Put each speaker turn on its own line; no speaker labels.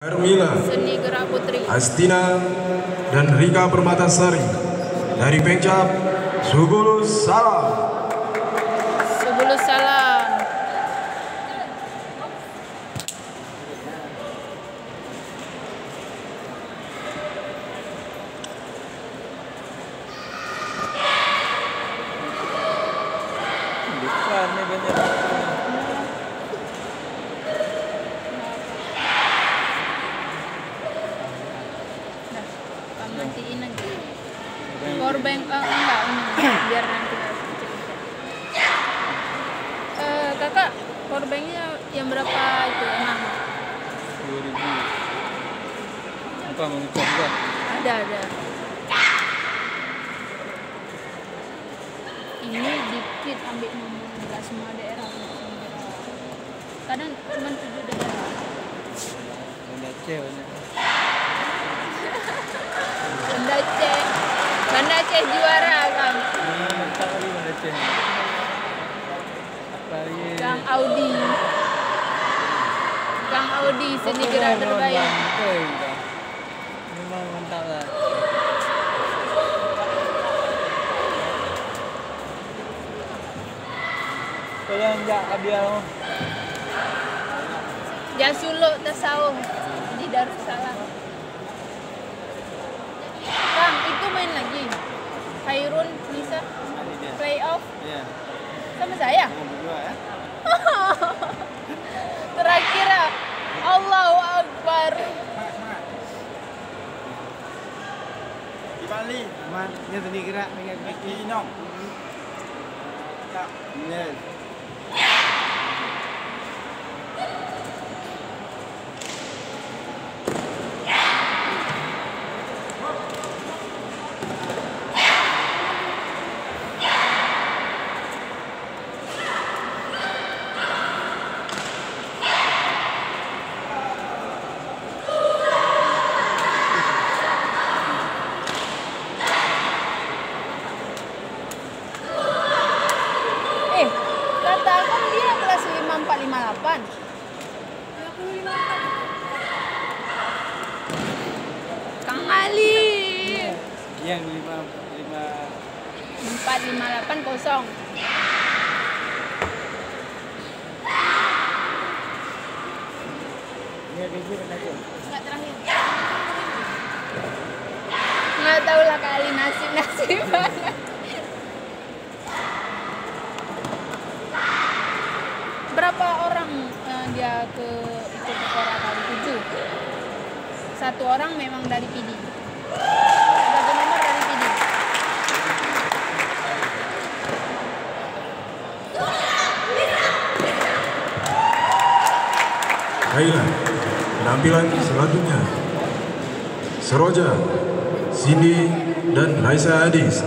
Hermila,
Seni Gerak Putri,
Astina, dan Rika Permatasari dari Pengcap, Subulus Salam.
Subulus Salam.
Besar nih banyak.
Matiin aja. Powerbank enggak ini biar nanti kakak powerbanknya yang berapa itu emang?
2000. Apa mau ngecas juga?
Ada. Ini dikit ambil nomor enggak semua daerah. Kadang cuma 7 daerah.
Banyak cewek.
Banda Aceh juara kan.
Tak lagi Banda Aceh. Apa lagi?
Kang Audi seni gerak terbaik.
Memang mantap lah. Kalau enggak Abial
Jasuluk Tasawuf di Darussalam. Kang, itu main lagi. Khairun bisa playoff
Iya.
sama saya.
Berdua ya.
Terakhir Allahu Akbar.
Di Bali, dia tadi gerak dengan Becky Inong. Ya. Yes.
Katakan dia kelas 5458. 55. Kang Ali.
Yang
4580.
Ini biji mana tu?
Enggak terakhir. Nggak tahu lah kali nasib banget. Berapa orang dia ke Kora kali 7? Satu orang memang dari PD. Satu nomor dari PD.
Baiklah, penampilan selanjutnya Seroja, Cindy, dan Raisa Adis.